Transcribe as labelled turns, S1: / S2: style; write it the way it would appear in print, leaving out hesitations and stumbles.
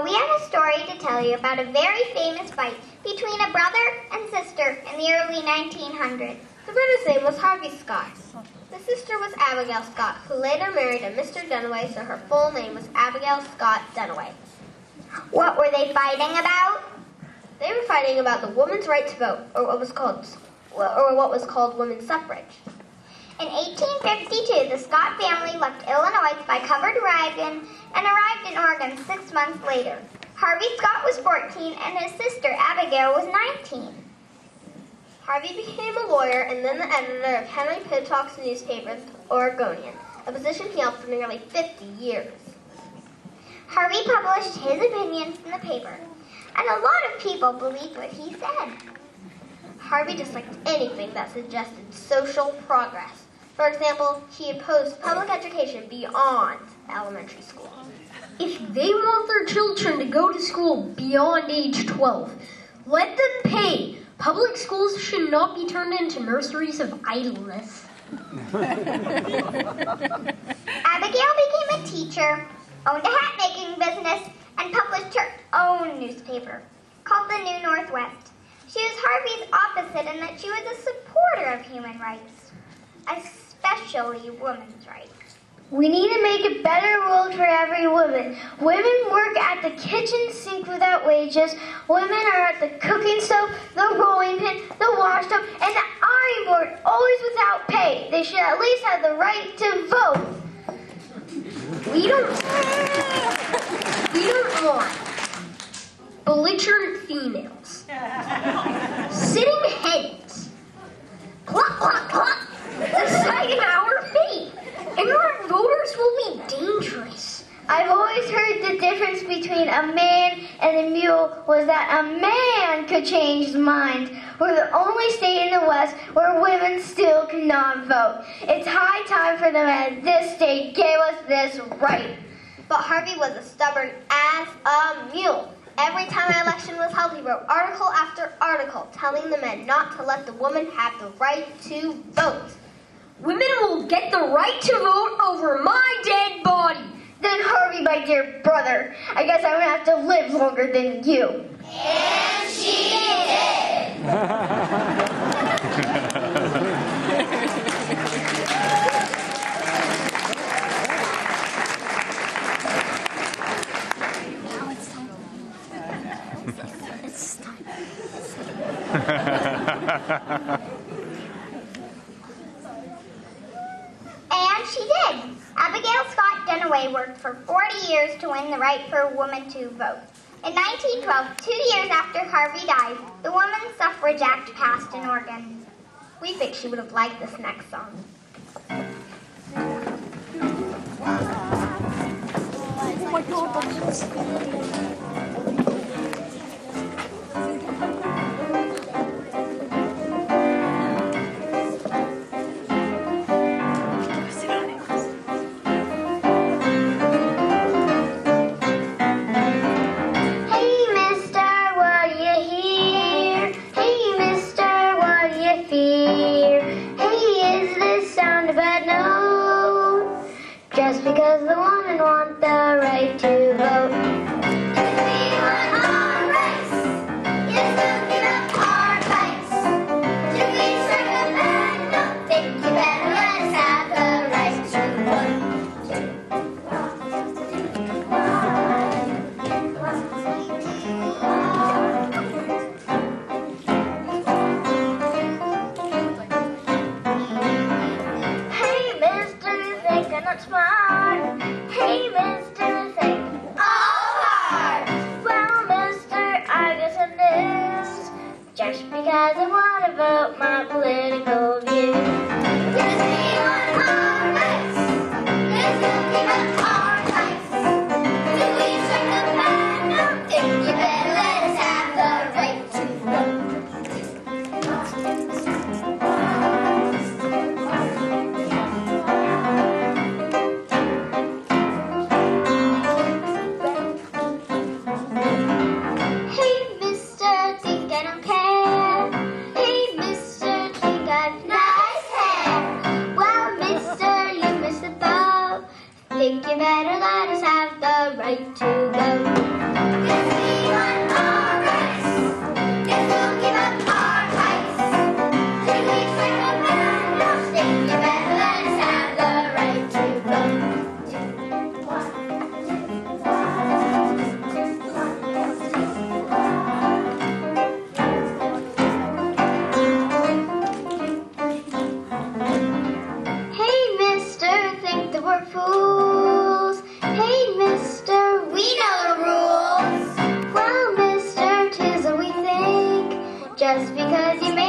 S1: we have a story to tell you about a very famous fight between a brother and sister in the early 1900s.
S2: The brother's name was Harvey Scott. The sister was Abigail Scott, who later married a Mr. Dunaway, so her full name was Abigail Scott Dunaway.
S1: What were they fighting about?
S2: They were fighting about the woman's right to vote, or what was called women's suffrage.
S1: In 1852, the Scott family left Illinois by covered wagon and arrived in Oregon 6 months later. Harvey Scott was 14 and his sister Abigail was 19.
S2: Harvey became a lawyer and then the editor of Henry Pittock's newspaper, The Oregonian, a position he held for nearly 50 years.
S1: Harvey published his opinions in the paper, and a lot of people believed what he said.
S2: Harvey disliked anything that suggested social progress. For example, he opposed public education beyond elementary school.
S3: If they want their children to go to school beyond age 12, let them pay. Public schools should not be turned into nurseries of idleness.
S1: Abigail became a teacher, owned a hat-making business, and published her own newspaper, called the New Northwest. She was Harvey's opposite in that she was a supporter of human rights, especially women's rights.
S4: We need to make a better world for every woman. Women work at the kitchen sink without wages. Women are at the cooking stove, the rolling pin, the wash tub, and the ironing board, always without pay. They should at least have the right to vote.
S3: We don't want belligerent females. Sitting hens. Cluck, cluck, cluck. Deciding our fate. Ignorant voters will be dangerous.
S4: I've always heard the difference between a man and a mule was that a man could change his mind. We're the only state in the West where women still cannot vote. It's high time for the men of this state gave us this right.
S2: But Harvey was as stubborn as a mule. Every time an election was held, he wrote article after article telling the men not to let the woman have the right to vote.
S3: Women will get the right to vote over my dead body.
S4: Then Harvey, my dear brother, I guess I'm going to have to live longer than you.
S1: And she did. And she did. Abigail Scott Dunaway worked for 40 years to win the right for a woman to vote. In 1912, 2 years after Harvey died, the Women's Suffrage Act passed in Oregon.
S2: We think she would have liked this next song.
S5: Oh my God.
S4: Because the women want the right to vote. Smart. Hey, Mr. Think all hard. Well, Mr. I guess I'm this. Just because I want to vote my political view. Yes, we want our rights. Yes, we'll give up our rights. Do we strike the ban? No, think you better let us have the right to vote. Nice
S1: Just because you